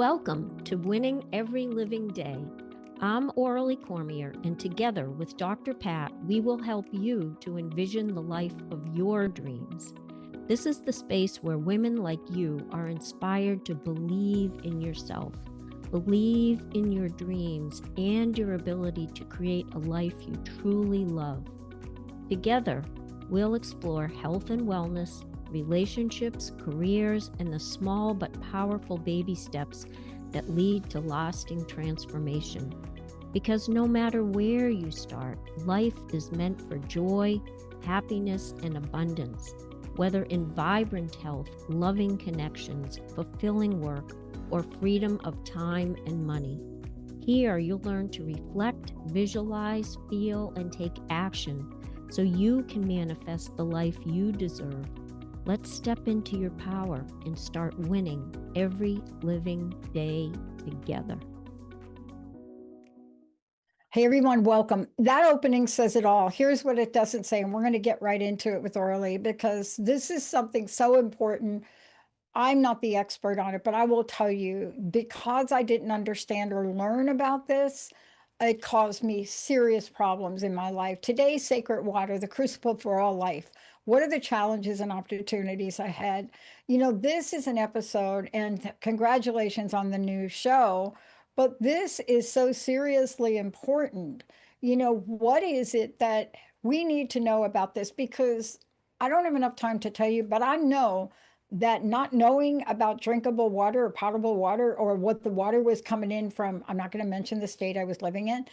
Welcome to Winning Every Living Day. I'm Aurelie Cormier, and together with Dr. Pat, we will help you to envision the life of your dreams. This is the space where women like you are inspired to believe in yourself, believe in your dreams, and your ability to create a life you truly love. Together, we'll explore health and wellness, relationships, careers, and the small but powerful baby steps that lead to lasting transformation. Because no matter where you start, life is meant for joy, happiness, and abundance. Whether in vibrant health, loving connections, fulfilling work, or freedom of time and money. Here, you'll learn to reflect, visualize, feel, and take action so you can manifest the life you deserve. Let's step into your power and start winning every living day together. Hey everyone, welcome. That opening says it all. Here's what it doesn't say, and we're going to get right into it with Aurelie because this is something so important. I'm not the expert on it, but I will tell you, because I didn't understand or learn about this, it caused me serious problems in my life. Today's sacred water, the crucible for all life. What are the challenges and opportunities I had? This is an episode, and congratulations on the new show, but this is so seriously important. What is it that we need to know about this? Because I don't have enough time to tell you, but I know that not knowing about drinkable water or potable water or what the water was coming in from, I'm not going to mention the state I was living in,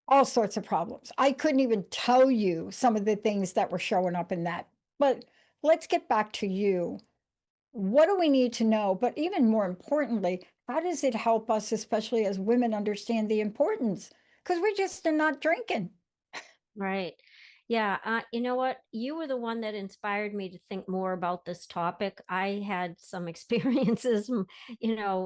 all sorts of problems. I couldn't even tell you some of the things that were showing up in that. But let's get back to you. What do we need to know? But even more importantly, how does it help us, especially as women, understand the importance? Because we're just not drinking. Right. Yeah. You know what? You were the one that inspired me to think more about this topic. I had some experiences,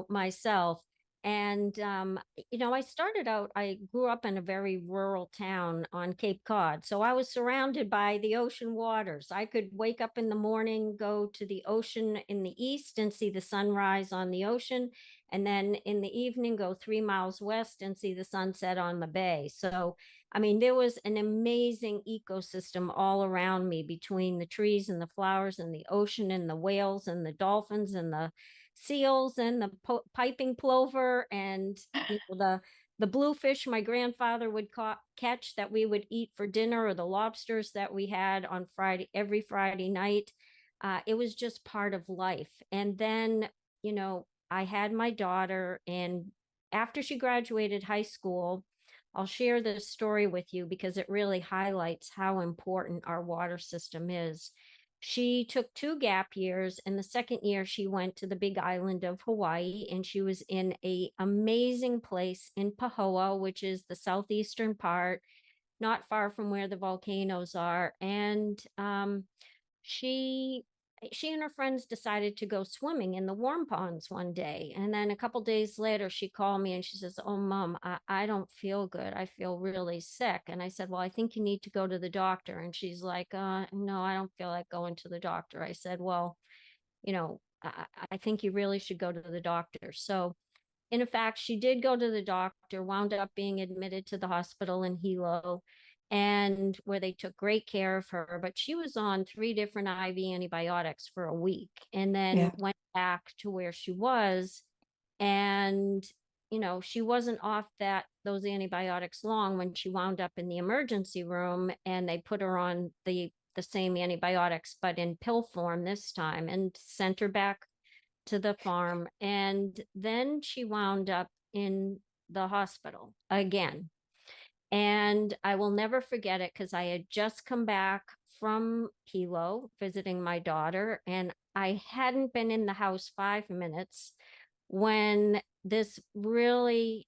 myself. And, I started out, I grew up in a very rural town on Cape Cod. So I was surrounded by the ocean waters. I could wake up in the morning, go to the ocean in the east and see the sunrise on the ocean. And then in the evening, go 3 miles west and see the sunset on the bay. So, there was an amazing ecosystem all around me between the trees and the flowers and the ocean and the whales and the dolphins and the seals and the piping plover and the bluefish my grandfather would catch that we would eat for dinner, or the lobsters that we had on every Friday night. It was just part of life. And then, I had my daughter, and after she graduated high school, I'll share this story with you because it really highlights how important our water system is. She took 2 gap years, and the second year she went to the big island of Hawaii, and she was in a amazing place in Pahoa, which is the southeastern part, not far from where the volcanoes are. And she she and her friends decided to go swimming in the warm ponds one day. And then a couple days later, she called me and she says, "Oh, Mom, I don't feel good. I feel really sick." And I said, "Well, I think you need to go to the doctor." And she's like, "No, I don't feel like going to the doctor." I said, "Well, I think you really should go to the doctor." So in fact, she did go to the doctor, wound up being admitted to the hospital in Hilo, and where they took great care of her. But she was on 3 different IV antibiotics for a week, and then Yeah. went back to where she was. And, she wasn't off those antibiotics long when she wound up in the emergency room, and they put her on the same antibiotics, but in pill form this time, and sent her back to the farm. And then she wound up in the hospital again. And I will never forget it because I had just come back from Hilo visiting my daughter, and I hadn't been in the house 5 minutes when this really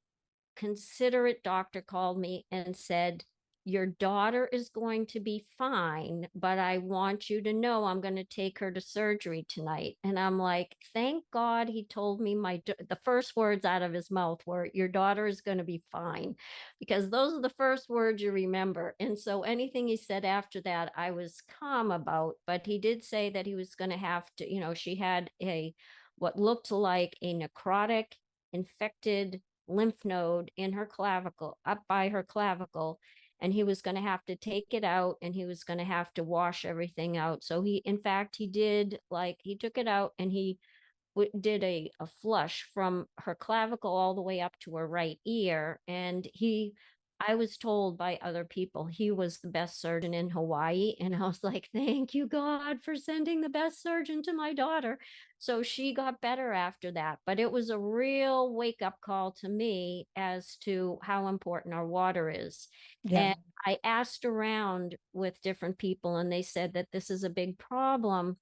considerate doctor called me and said, "Your daughter is going to be fine, but I want you to know I'm going to take her to surgery tonight." And I'm like, thank God he told me the first words out of his mouth were, "Your daughter is going to be fine," because those are the first words you remember. And so anything he said after that, I was calm about. But he did say that he was going to have to, she had a what looked like a necrotic, infected lymph node in her clavicle, up by her clavicle. And he was going to have to take it out, and he was going to have to wash everything out. So in fact, he did, like, he took it out, and he did a flush from her clavicle all the way up to her right ear. And I was told by other people he was the best surgeon in Hawaii. And I was like, thank you, God, for sending the best surgeon to my daughter. So she got better after that. But it was a real wake up call to me as to how important our water is. Yeah. And I asked around with different people, and they said that this is a big problem,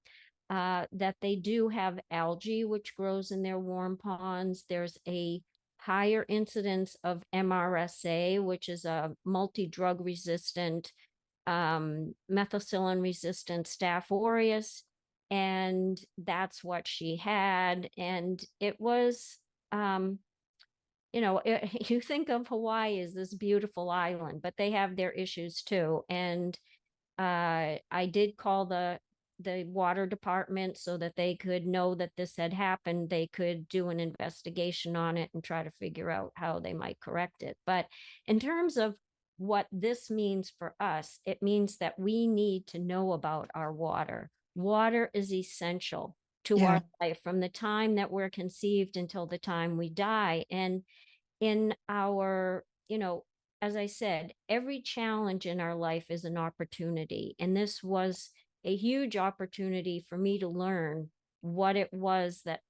that they do have algae, which grows in their warm ponds. There's a higher incidence of MRSA, which is a multi-drug resistant, methicillin resistant Staph aureus. And that's what she had. And it was, you think of Hawaii as this beautiful island, but they have their issues too. And I did call the water department so that they could know that this had happened. They could do an investigation on it and try to figure out how they might correct it. But in terms of what this means for us, it means that we need to know about our water. Water is essential to our Yeah. life from the time that we're conceived until the time we die. And in our, as I said, every challenge in our life is an opportunity. And this was a huge opportunity for me to learn what it was that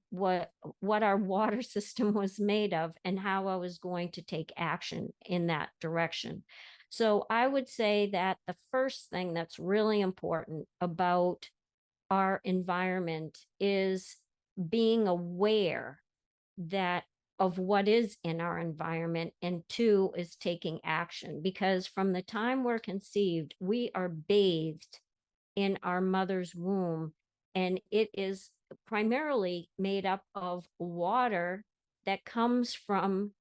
what what our water system was made of, and how I was going to take action in that direction. So I would say that the first thing that's really important about our environment is being aware that of what is in our environment, and two is taking action, because from the time we're conceived we are bathed in our mother's womb, and it is primarily made up of water that comes from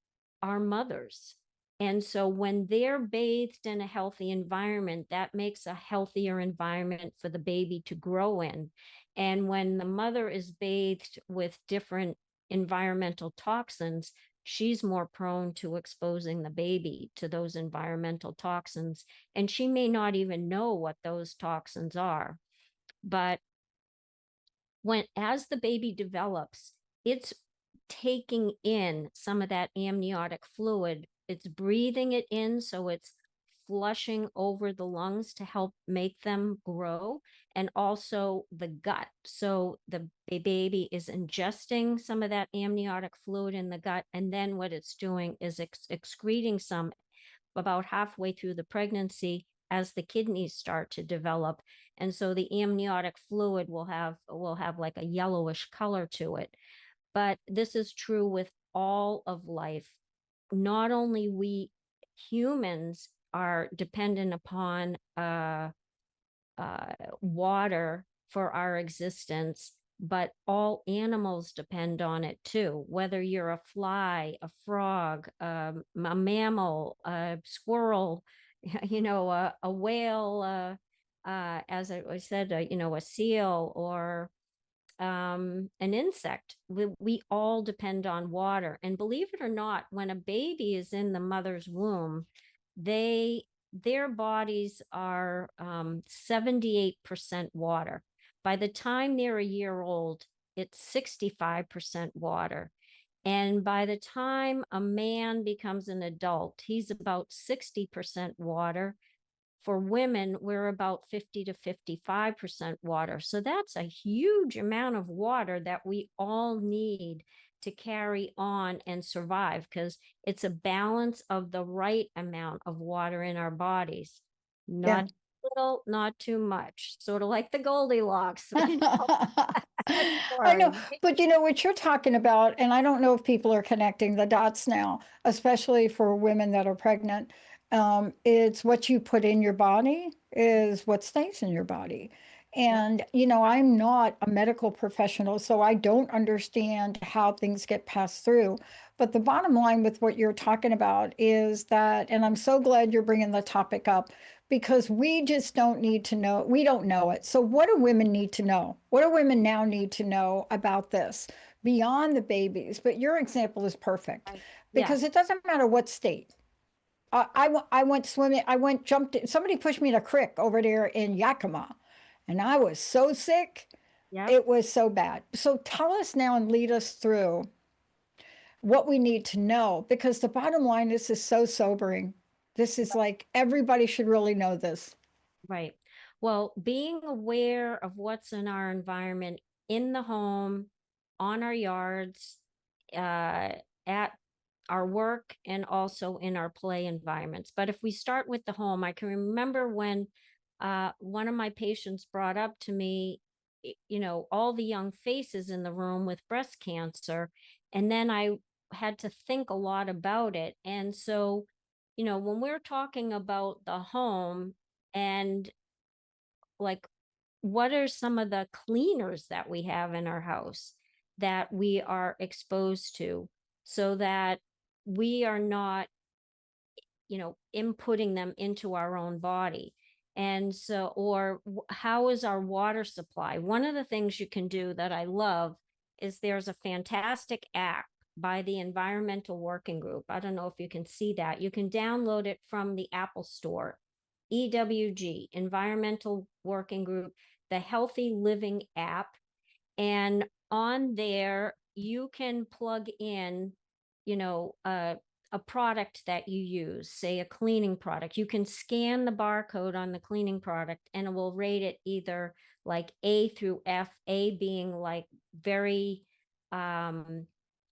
our mothers. And so when they're bathed in a healthy environment, that makes a healthier environment for the baby to grow in. And when the mother is bathed with different environmental toxins, she's more prone to exposing the baby to those environmental toxins. And she may not even know what those toxins are. But as the baby develops, it's taking in some of that amniotic fluid. It's breathing it in, so it's flushing over the lungs to help make them grow, and also the gut. So the baby is ingesting some of that amniotic fluid in the gut, and then what it's doing is excreting some about halfway through the pregnancy as the kidneys start to develop. And so the amniotic fluid will have like a yellowish color to it. But this is true with all of life. Not only we humans are dependent upon water for our existence, but all animals depend on it too. Whether you're a fly, a frog, a mammal, a squirrel, a whale, as I said, a seal, or an insect. We all depend on water. And believe it or not, when a baby is in the mother's womb, their bodies are 78% water. By the time they're a year old, it's 65% water. And by the time a man becomes an adult, he's about 60% water. For women, we're about 50 to 55% water. So that's a huge amount of water that we all need to carry on and survive, because it's a balance of the right amount of water in our bodies. Yeah. Not too little, not too much. Sort of like the Goldilocks, I know, story. but what you're talking about, and I don't know if people are connecting the dots now, especially for women that are pregnant. It's what you put in your body is what stays in your body. Yep. And, you know, I'm not a medical professional, so I don't understand how things get passed through. But the bottom line with what you're talking about is that, and I'm so glad you're bringing the topic up because we just don't need to know, we don't know it. So, what do women need to know? What do women now need to know about this beyond the babies? But your example is perfect Right. Yeah. because it doesn't matter what state. I went swimming. I went jumped. Somebody pushed me in a creek over there in Yakima, and I was so sick. Yep. It was so bad. So tell us now and lead us through what we need to know because the bottom line, this is so sobering. This is like everybody should really know this. Right. Well, being aware of what's in our environment, in the home, on our yards, at our work, and also in our play environments. But if we start with the home, I can remember when one of my patients brought up to me, all the young faces in the room with breast cancer. And then I had to think a lot about it. And so, when we're talking about the home, and like, what are some of the cleaners that we have in our house that we are exposed to, so that we are not, inputting them into our own body? And so, or how is our water supply? One of the things you can do that I love is there's a fantastic app by the Environmental Working Group. I don't know if you can see that. You can download it from the Apple Store. EWG, Environmental Working Group, the Healthy Living app. And on there, you can plug in, you know, a, a product that you use, say a cleaning product. You can scan the barcode on the cleaning product and it will rate it either like A through F, A being like very um,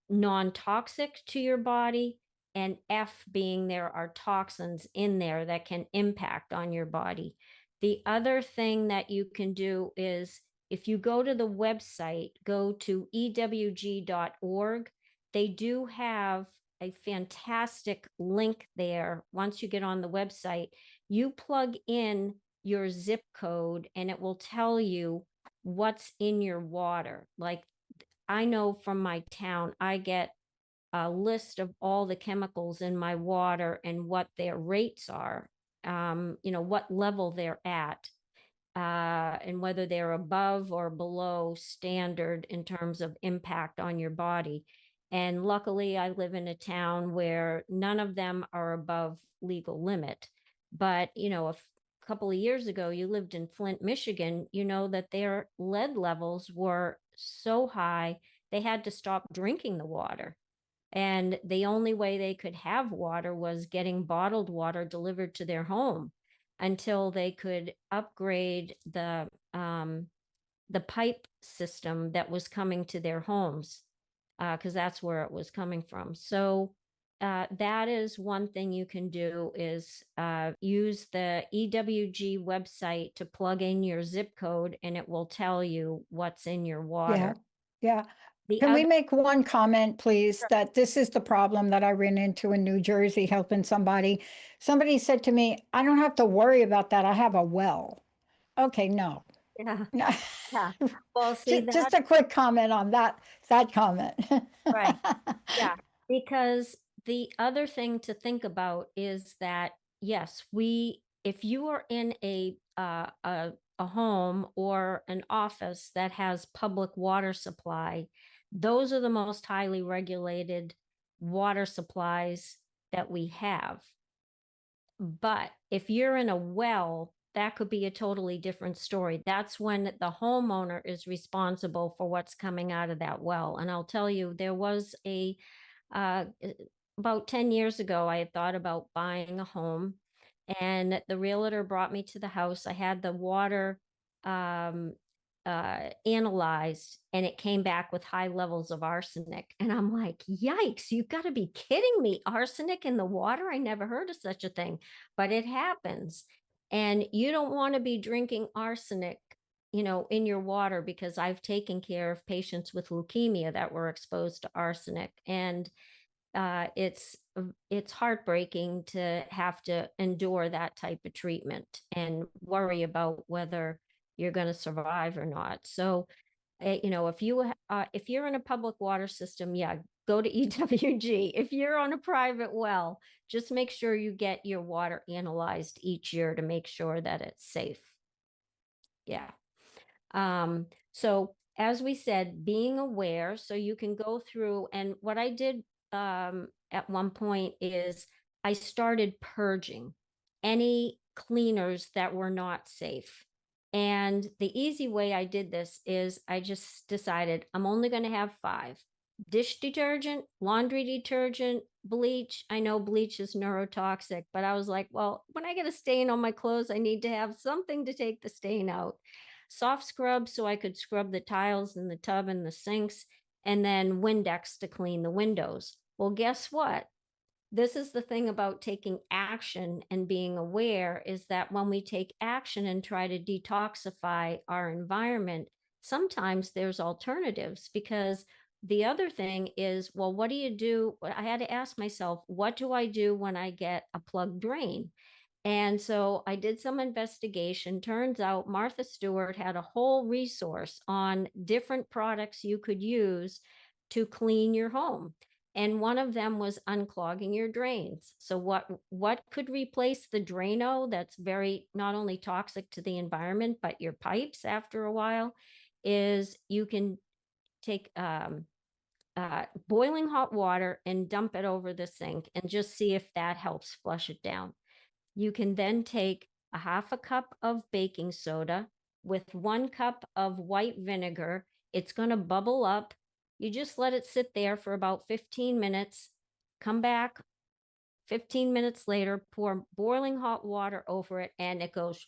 non toxic to your body, and F being there are toxins in there that can impact on your body. The other thing that you can do is, if you go to the website, go to ewg.org, they do have a fantastic link there. Once you get on the website, you plug in your zip code and it will tell you what's in your water. Like, I know from my town, I get a list of all the chemicals in my water and what their rates are, what level they're at, and whether they're above or below standard in terms of impact on your body. And luckily, I live in a town where none of them are above legal limit. But, a couple of years ago, you lived in Flint, Michigan, you know that their lead levels were so high, they had to stop drinking the water. And the only way they could have water was getting bottled water delivered to their home until they could upgrade the pipe system that was coming to their homes, because that's where it was coming from. So that is one thing you can do, is use the EWG website to plug in your zip code and it will tell you what's in your Yeah. water. Yeah. The Can we other make one comment, please, that this is the problem that I ran into in New Jersey helping somebody? Somebody said to me, I don't have to worry about that. I have a well. Okay, no. Yeah. No. Yeah. Well, see Just that, a quick comment on that comment. right. Yeah. Because the other thing to think about is that, yes, if you are in a home or an office that has public water supply, those are the most highly regulated water supplies that we have. But if you're in a well, that could be a totally different story. That's when the homeowner is responsible for what's coming out of that well. And I'll tell you, there was uh, about 10 years ago, I had thought about buying a home, and the realtor brought me to the house. I had the water um, analyzed, and it came back with high levels of arsenic. And I'm like, yikes, you've got to be kidding me. Arsenic in the water? I never heard of such a thing, but it happens. And you don't want to be drinking arsenic, in your water, because I've taken care of patients with leukemia that were exposed to arsenic. And it's heartbreaking to have to endure that type of treatment and worry about whether you're going to survive or not. So, if you're in a public water system, yeah, go to EWG. If you're on a private well, just make sure you get your water analyzed each year to make sure that it's safe. Yeah. So as we said, being aware, so you can go through, and what I did at one point is I started purging any cleaners that were not safe. And the easy way I did this is I just decided I'm only going to have 5: dish detergent, laundry detergent, bleach. I know bleach is neurotoxic, but I was like, well, when I get a stain on my clothes, I need to have something to take the stain out. Soft scrub so I could scrub the tiles in the tub and the sinks, and then Windex to clean the windows. Well, guess what? This is the thing about taking action and being aware, is that when we take action and try to detoxify our environment, sometimes there's alternatives. Because the other thing is, well, what do you do? I had to ask myself, what do I do when I get a plugged drain? And so I did some investigation. Turns out Martha Stewart had a whole resource on different products you could use to clean your home. And one of them was unclogging your drains. So what could replace the Drano that's very not only toxic to the environment, but your pipes after a while, is you can take boiling hot water and dump it over the sink and just see if that helps flush it down. You can then take a half a cup of baking soda with 1 cup of white vinegar. It's going to bubble up. You just let it sit there for about 15 minutes. Come back 15 minutes later, pour boiling hot water over it, and it goes,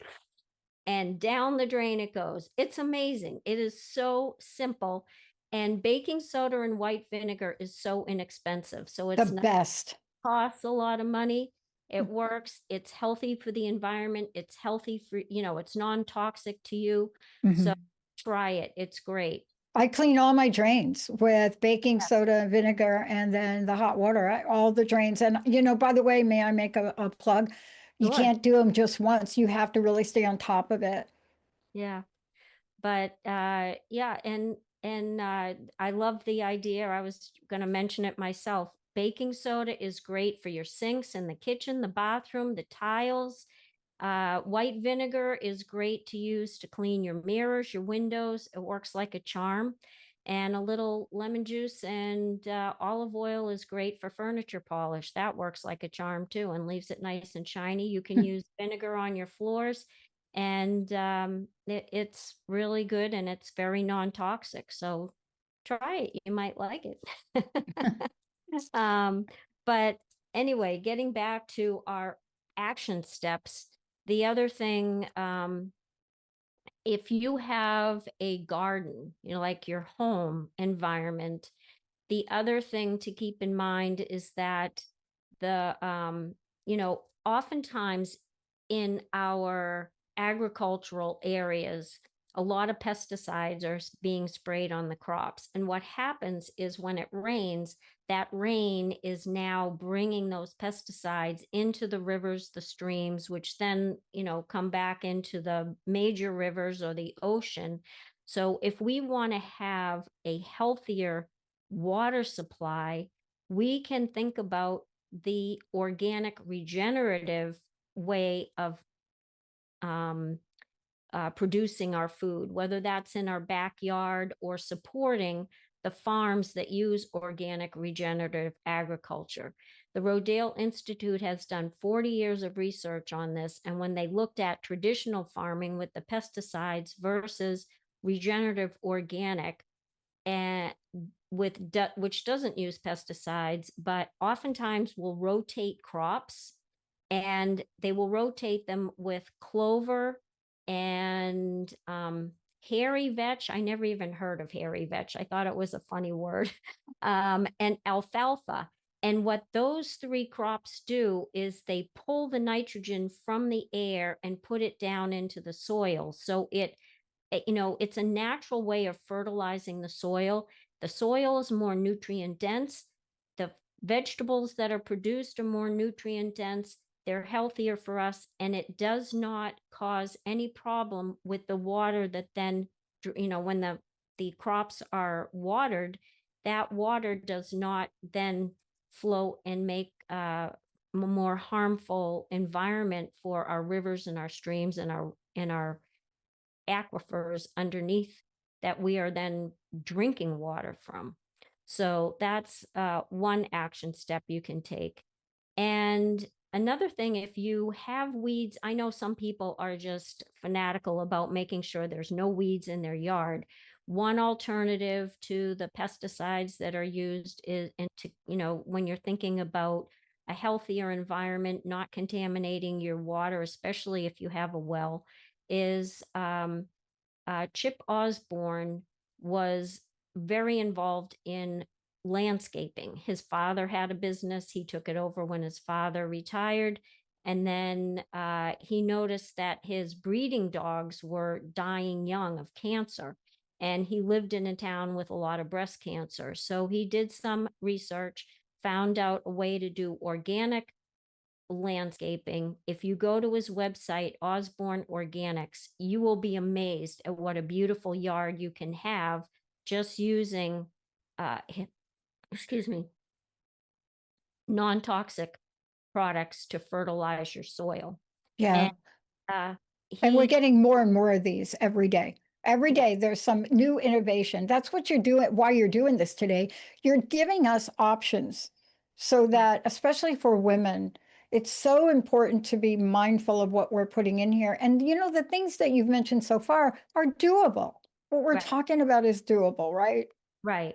and down the drain it goes. It's amazing. It is so simple. And baking soda and white vinegar is so inexpensive. So The it's not best. costs a lot of money. It works. It's healthy for the environment. It's healthy for, it's non-toxic to you. So Mhm. try it. It's great. I clean all my drains with baking soda and vinegar and then the hot water, all the drains. And, by the way, may I make a plug? You Sure. can't do them just once. You have to really stay on top of it. Yeah. But yeah, and I love the idea. I was going to mention it myself. Baking soda is great for your sinks in the kitchen, the bathroom, the tiles. White vinegar is great to use to clean your mirrors, your windows. It works like a charm. And a little lemon juice and olive oil is great for furniture polish. That works like a charm too and leaves it nice and shiny. You can use vinegar on your floors, and it's really good, and it's very non-toxic. So try it. You might like it. um, but anyway, getting back to our action steps, the other thing, if you have a garden, like your home environment, the other thing to keep in mind is that oftentimes in our agricultural areas, a lot of pesticides are being sprayed on the crops. And what happens is when it rains, that rain is now bringing those pesticides into the rivers, the streams, which then, come back into the major rivers or the ocean. So if we want to have a healthier water supply, we can think about the organic regenerative way of um, producing our food, whether that's in our backyard or supporting the farms that use organic regenerative agriculture. The Rodale Institute has done 40 years of research on this. And when they looked at traditional farming with the pesticides versus regenerative organic, and which doesn't use pesticides, but oftentimes will rotate crops, and they will rotate them with clover and hairy vetch. I never even heard of hairy vetch. I thought it was a funny word. And alfalfa. And what those 3 crops do is they pull the nitrogen from the air and put it down into the soil. So it's a natural way of fertilizing the soil. The soil is more nutrient dense. The vegetables that are produced are more nutrient dense. they're healthier for us, and it does not cause any problem with the water that then, when the crops are watered, that water does not then flow and make more harmful environment for our rivers and our streams and our aquifers underneath that we are then drinking water from. So that's one action step you can take. And another thing, if you have weeds, I know some people are just fanatical about making sure there's no weeds in their yard. One alternative to the pesticides that are used is, and to, when you're thinking about a healthier environment, not contaminating your water, especially if you have a well, is Chip Osborne was very involved in landscaping. His father had a business. He took it over when his father retired. And then he noticed that his breeding dogs were dying young of cancer. And he lived in a town with a lot of breast cancer. So he did some research, found out a way to do organic landscaping. If you go to his website, Osborne Organics, you will be amazed at what a beautiful yard you can have just using, excuse me, non-toxic products to fertilize your soil. Yeah. And uh, And we're he, getting more and more of these every day. Every yeah, day there's some new innovation. That's what you're doing, why you're doing this today. You're giving us options so right, that, especially for women, it's so important to be mindful of what we're putting in here. And the things that you've mentioned so far are doable. What we're right. talking about is doable, right? Right.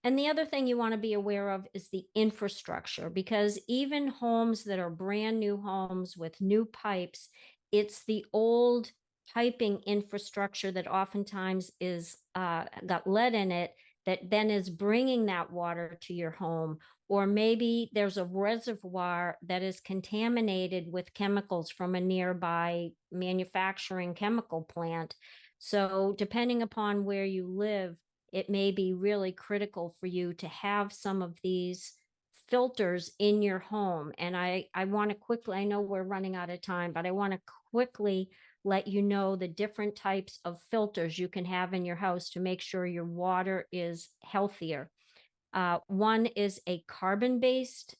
And the other thing you want to be aware of is the infrastructure, because even homes that are brand new homes with new pipes, it's the old piping infrastructure that oftentimes is got lead in it that then is bringing that water to your home. Or maybe there's a reservoir that is contaminated with chemicals from a nearby manufacturing chemical plant. So, depending upon where you live, it may be really critical for you to have some of these filters in your home. And I want to quickly, I know we're running out of time, but I want to quickly let you know the different types of filters you can have in your house to make sure your water is healthier. One is a carbon-based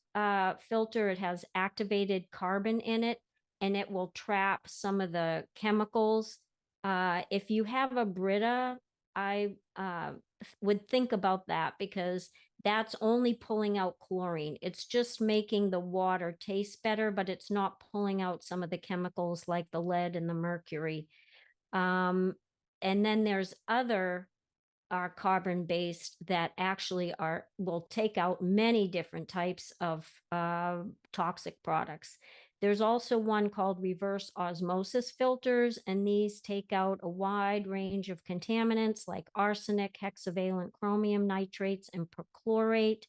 filter. It has activated carbon in it, and it will trap some of the chemicals. If you have a Brita, I would think about that, because that's only pulling out chlorine. It's just making the water taste better, but it's not pulling out some of the chemicals like the lead and the mercury. Um, and then there's other are carbon based that actually are will take out many different types of toxic products. There's also one called reverse osmosis filters, and these take out a wide range of contaminants like arsenic, hexavalent chromium nitrates, and perchlorate.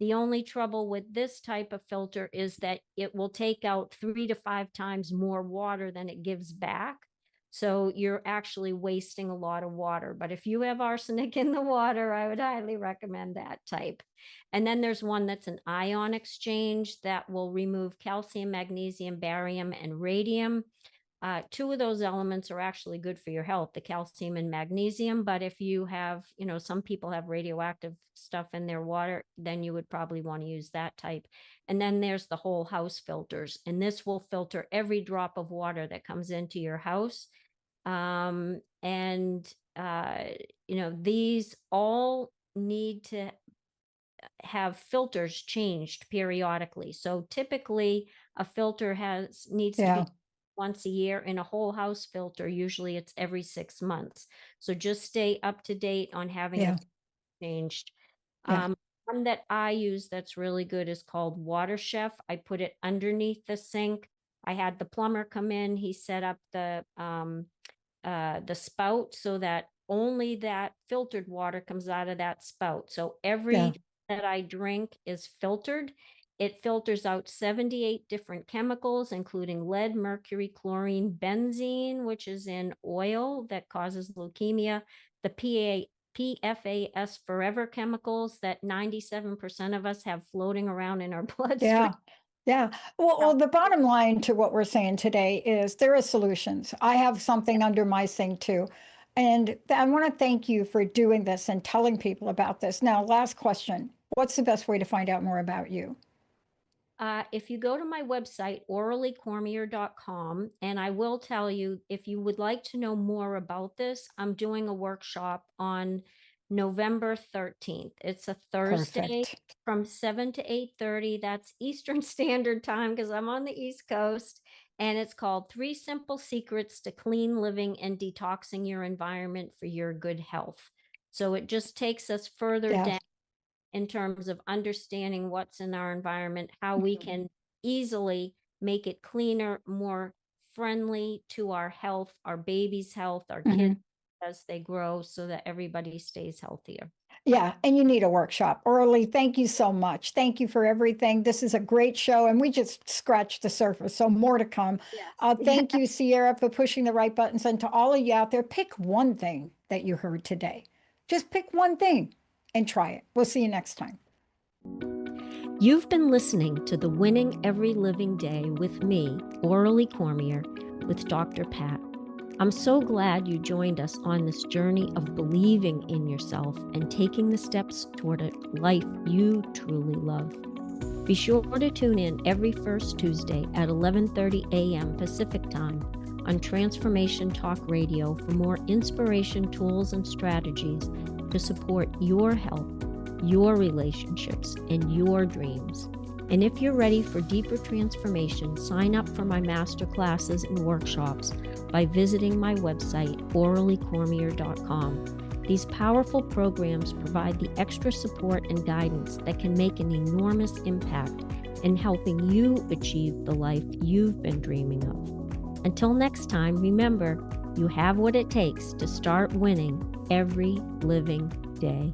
The only trouble with this type of filter is that it will take out 3 to 5 times more water than it gives back. So you're actually wasting a lot of water. But if you have arsenic in the water, I would highly recommend that type. And then there's one that's an ion exchange that will remove calcium, magnesium, barium, and radium. Two of those elements are actually good for your health, the calcium and magnesium. But if you have, some people have radioactive stuff in their water, then you would probably want to use that type. And then there's the whole house filters, and this will filter every drop of water that comes into your house. And, these all need to have filters changed periodically. So typically a filter needs to Yeah. be once a year. In a whole house filter, usually it's every 6 months. So just stay up to date on having the Yeah. changed. Yeah. One that I use that's really good is called Water Chef. I put it underneath the sink. I had the plumber come in. He set up the spout so that only that filtered water comes out of that spout. So Yeah. every that I drink is filtered. It filters out 78 different chemicals, including lead, mercury, chlorine, benzene, which is in oil that causes leukemia, the PFAS forever chemicals that 97% of us have floating around in our bloodstream. Yeah. Yeah. Well, the bottom line to what we're saying today is there are solutions. I have something under my sink too. And I want to thank you for doing this and telling people about this. Now, last question. What's the best way to find out more about you? If you go to my website, aureliecormier.com, and I will tell you, if you would like to know more about this, I'm doing a workshop on November 13th. It's a Thursday Perfect. from 7 to 8:30. That's Eastern Standard Time because I'm on the East Coast. And it's called Three Simple Secrets to Clean Living and Detoxing Your Environment for Your Good Health. So it just takes us further Yeah. down in terms of understanding what's in our environment, how we Mhm. can easily make it cleaner, more friendly to our health, our baby's health, our kids Mhm. as they grow, so that everybody stays healthier. Yeah, and you need a workshop. Aurelie, thank you so much. Thank you for everything. This is a great show, and we just scratched the surface, so more to come. Yes. Thank you, Sierra, for pushing the right buttons. And to all of you out there, pick one thing that you heard today. Just pick one thing and try it. We'll see you next time. You've been listening to the Winning Every Living Day with me, Aurelie Cormier, with Dr. Pat. I'm so glad you joined us on this journey of believing in yourself and taking the steps toward a life you truly love. Be sure to tune in every first Tuesday at 11:30 a.m. Pacific Time on Transformation Talk Radio for more inspiration, tools, and strategies to support your health, your relationships, and your dreams. And if you're ready for deeper transformation, sign up for my master classes and workshops by visiting my website, aureliecormier.com. These powerful programs provide the extra support and guidance that can make an enormous impact in helping you achieve the life you've been dreaming of. Until next time, remember, you have what it takes to start winning every living day.